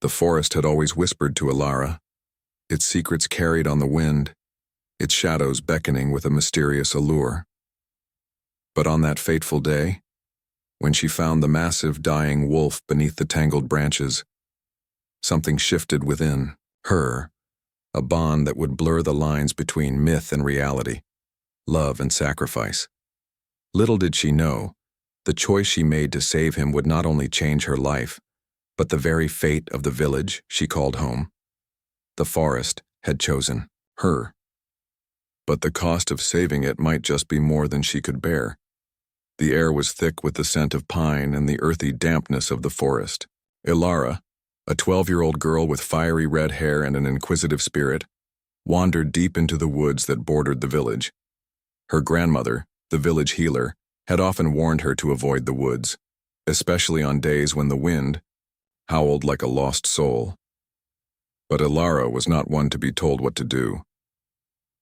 The forest had always whispered to Ilara, its secrets carried on the wind, its shadows beckoning with a mysterious allure. But on that fateful day, when she found the massive dying wolf beneath the tangled branches, something shifted within her, a bond that would blur the lines between myth and reality, love and sacrifice. Little did she know, the choice she made to save him would not only change her life, but the very fate of the village she called home. The forest had chosen her. But the cost of saving it might just be more than she could bear. The air was thick with the scent of pine and the earthy dampness of the forest. Ilara, a 12-year-old girl with fiery red hair and an inquisitive spirit, wandered deep into the woods that bordered the village. Her grandmother, the village healer, had often warned her to avoid the woods, especially on days when the wind howled like a lost soul. But Ilara was not one to be told what to do.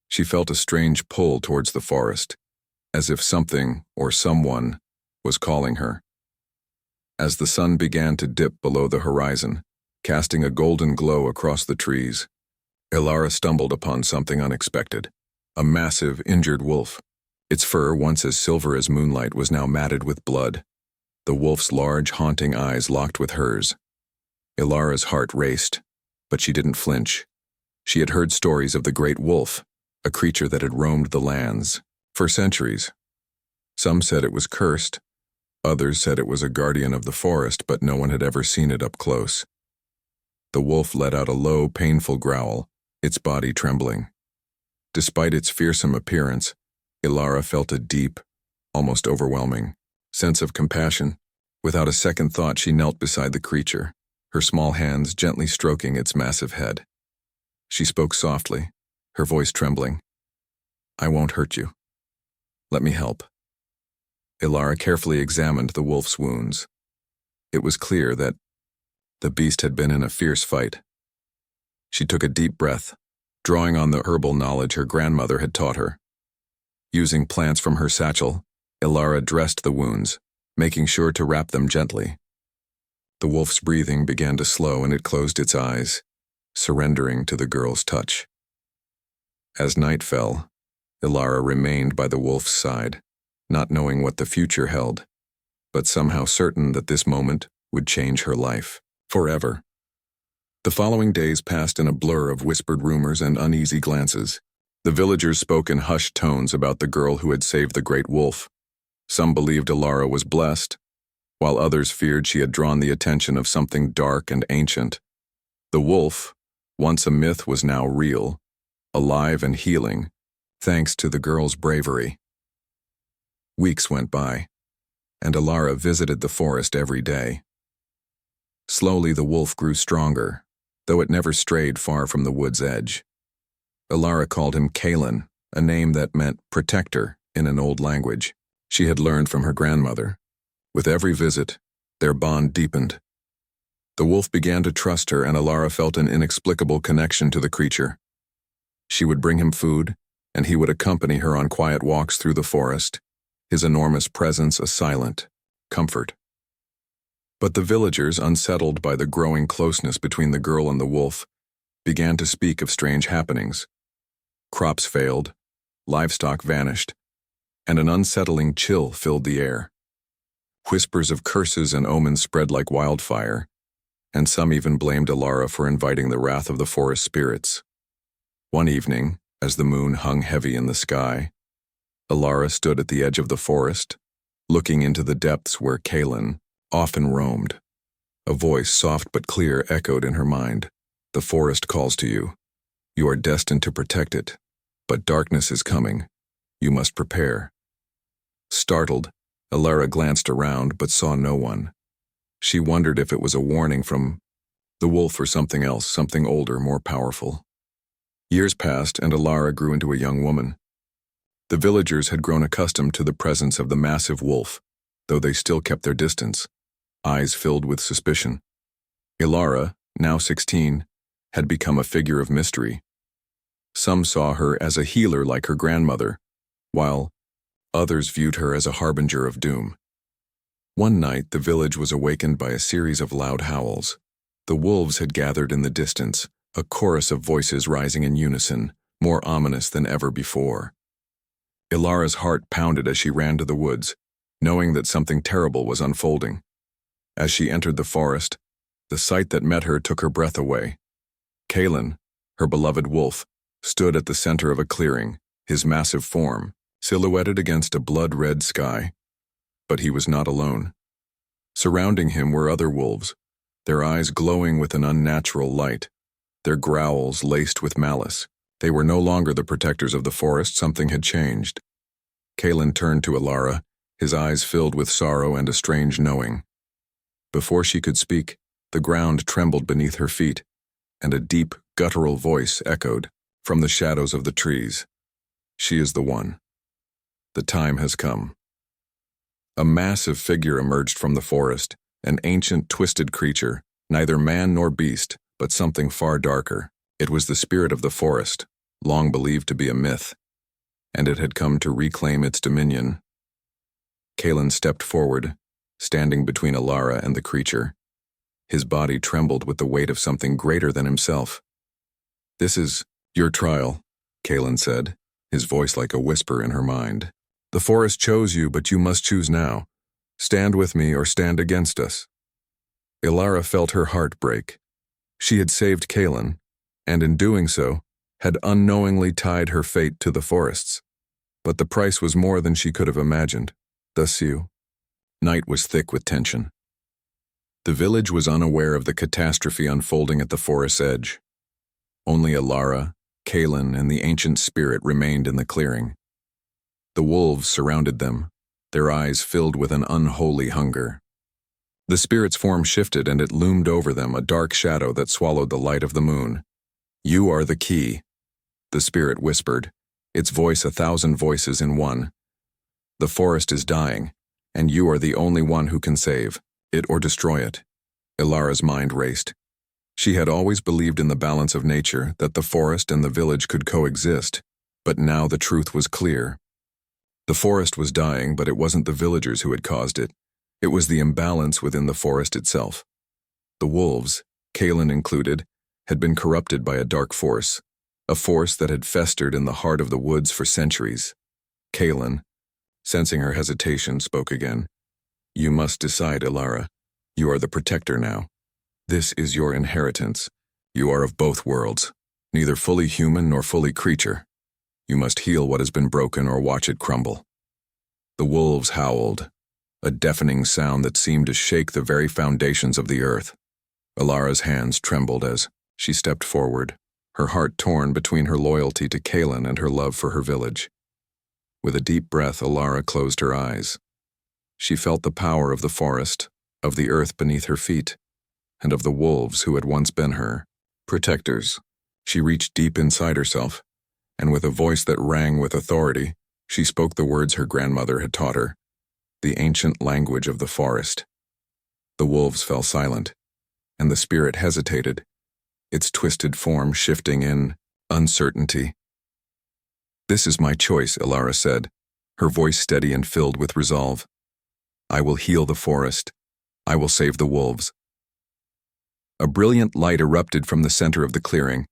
She felt a strange pull towards the forest, as if something or someone was calling her. As the sun began to dip below the horizon, casting a golden glow across the trees, Ilara stumbled upon something unexpected, a massive, injured wolf. Its fur, once as silver as moonlight, was now matted with blood. The wolf's large, haunting eyes locked with hers. Ilara's heart raced, but she didn't flinch. She had heard stories of the great wolf, a creature that had roamed the lands for centuries. Some said it was cursed, others said it was a guardian of the forest, but no one had ever seen it up close. The wolf let out a low, painful growl, its body trembling. Despite its fearsome appearance, Ilara felt a deep, almost overwhelming, sense of compassion. Without a second thought, she knelt beside the creature, her small hands gently stroking its massive head. She spoke softly, her voice trembling. "I won't hurt you. Let me help." Ilara carefully examined the wolf's wounds. It was clear that the beast had been in a fierce fight. She took a deep breath, drawing on the herbal knowledge her grandmother had taught her. Using plants from her satchel, Ilara dressed the wounds, making sure to wrap them gently. The wolf's breathing began to slow and it closed its eyes, surrendering to the girl's touch. As night fell, Ilara remained by the wolf's side, not knowing what the future held, but somehow certain that this moment would change her life forever. The following days passed in a blur of whispered rumors and uneasy glances. The villagers spoke in hushed tones about the girl who had saved the great wolf. Some believed Ilara was blessed, while others feared she had drawn the attention of something dark and ancient. The wolf, once a myth, was now real, alive and healing, thanks to the girl's bravery. Weeks went by, and Ilara visited the forest every day. Slowly the wolf grew stronger, though it never strayed far from the wood's edge. Ilara called him Kalen, a name that meant protector in an old language she had learned from her grandmother. With every visit, their bond deepened. The wolf began to trust her, and Ilara felt an inexplicable connection to the creature. She would bring him food, and he would accompany her on quiet walks through the forest, his enormous presence a silent comfort. But the villagers, unsettled by the growing closeness between the girl and the wolf, began to speak of strange happenings. Crops failed, livestock vanished, and an unsettling chill filled the air. Whispers of curses and omens spread like wildfire, and some even blamed Ilara for inviting the wrath of the forest spirits. One evening, as the moon hung heavy in the sky, Ilara stood at the edge of the forest, looking into the depths where Kalen often roamed. A voice, soft but clear, echoed in her mind. "The forest calls to you. You are destined to protect it, but darkness is coming. You must prepare." Startled, Ilara glanced around but saw no one. She wondered if it was a warning from the wolf or something else, something older, more powerful. Years passed, and Ilara grew into a young woman. The villagers had grown accustomed to the presence of the massive wolf, though they still kept their distance, eyes filled with suspicion. Ilara, now 16, had become a figure of mystery. Some saw her as a healer like her grandmother, while others viewed her as a harbinger of doom. One night, the village was awakened by a series of loud howls. The wolves had gathered in the distance, a chorus of voices rising in unison, more ominous than ever before. Ilara's heart pounded as she ran to the woods, knowing that something terrible was unfolding. As she entered the forest, the sight that met her took her breath away. Kalen, her beloved wolf, stood at the center of a clearing, his massive form silhouetted against a blood-red sky. But he was not alone. Surrounding him were other wolves, their eyes glowing with an unnatural light, their growls laced with malice. They were no longer the protectors of the forest. Something had changed. Kalen turned to Ilara, his eyes filled with sorrow and a strange knowing. Before she could speak, the ground trembled beneath her feet, and a deep, guttural voice echoed from the shadows of the trees. She is the one. The time has come. A massive figure emerged from the forest, an ancient, twisted creature, neither man nor beast, but something far darker. It was the spirit of the forest, long believed to be a myth, and it had come to reclaim its dominion. Kalen stepped forward, standing between Ilara and the creature. His body trembled with the weight of something greater than himself. "This is your trial," Kalen said, his voice like a whisper in her mind. "The forest chose you, but you must choose now. Stand with me or stand against us." Ilara felt her heart break. She had saved Kalen, and in doing so, had unknowingly tied her fate to the forests. But the price was more than she could have imagined. Thus night was thick with tension. The village was unaware of the catastrophe unfolding at the forest's edge. Only Ilara, Kalen, and the ancient spirit remained in the clearing. The wolves surrounded them, their eyes filled with an unholy hunger. The spirit's form shifted and it loomed over them, a dark shadow that swallowed the light of the moon. "You are the key," the spirit whispered, its voice 1,000 voices in one. "The forest is dying, and you are the only one who can save it or destroy it." Ilara's mind raced. She had always believed in the balance of nature, that the forest and the village could coexist, but now the truth was clear. The forest was dying, but it wasn't the villagers who had caused it. It was the imbalance within the forest itself. The wolves, Kalen included, had been corrupted by a dark force, a force that had festered in the heart of the woods for centuries. Kalen, sensing her hesitation, spoke again. "You must decide, Ilara. You are the protector now. This is your inheritance. You are of both worlds, neither fully human nor fully creature. You must heal what has been broken or watch it crumble." The wolves howled, a deafening sound that seemed to shake the very foundations of the earth. Ilara's hands trembled as she stepped forward, her heart torn between her loyalty to Kalen and her love for her village. With a deep breath, Ilara closed her eyes. She felt the power of the forest, of the earth beneath her feet, and of the wolves who had once been her protectors. She reached deep inside herself, and with a voice that rang with authority, she spoke the words her grandmother had taught her, the ancient language of the forest. The wolves fell silent, and the spirit hesitated, its twisted form shifting in uncertainty. "This is my choice," Ilara said, her voice steady and filled with resolve. "I will heal the forest. I will save the wolves." A brilliant light erupted from the center of the clearing,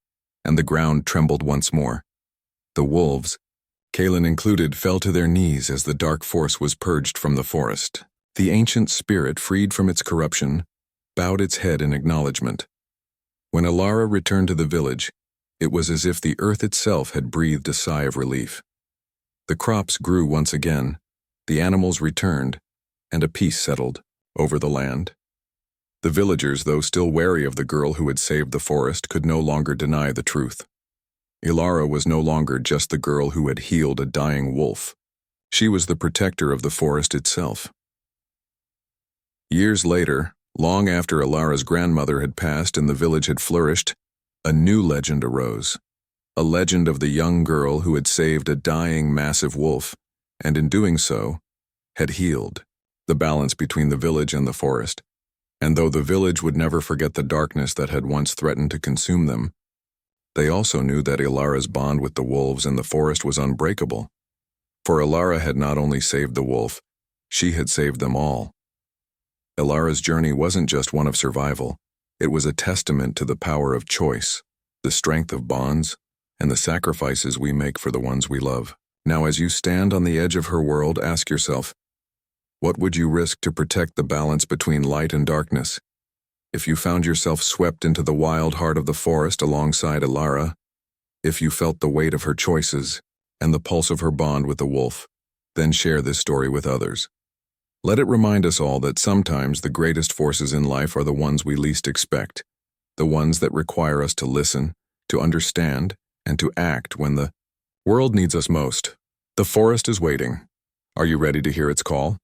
and the ground trembled once more. The wolves, Kalen included, fell to their knees as the dark force was purged from the forest. The ancient spirit, freed from its corruption, bowed its head in acknowledgement. When Ilara returned to the village, it was as if the earth itself had breathed a sigh of relief. The crops grew once again, the animals returned, and a peace settled over the land. The villagers, though still wary of the girl who had saved the forest, could no longer deny the truth. Ilara was no longer just the girl who had healed a dying wolf. She was the protector of the forest itself. Years later, long after Ilara's grandmother had passed and the village had flourished, a new legend arose. A legend of the young girl who had saved a dying massive wolf, and in doing so, had healed the balance between the village and the forest. And though the village would never forget the darkness that had once threatened to consume them, they also knew that Ilara's bond with the wolves and the forest was unbreakable. For Ilara had not only saved the wolf, she had saved them all. Ilara's journey wasn't just one of survival, It was a testament to the power of choice, the strength of bonds, and the sacrifices we make for the ones we love. Now, as you stand on the edge of her world, ask yourself, what would you risk to protect the balance between light and darkness? If you found yourself swept into the wild heart of the forest alongside Alara, if you felt the weight of her choices and the pulse of her bond with the wolf, then share this story with others. Let it remind us all that sometimes the greatest forces in life are the ones we least expect, the ones that require us to listen, to understand, and to act when the world needs us most. The forest is waiting. Are you ready to hear its call?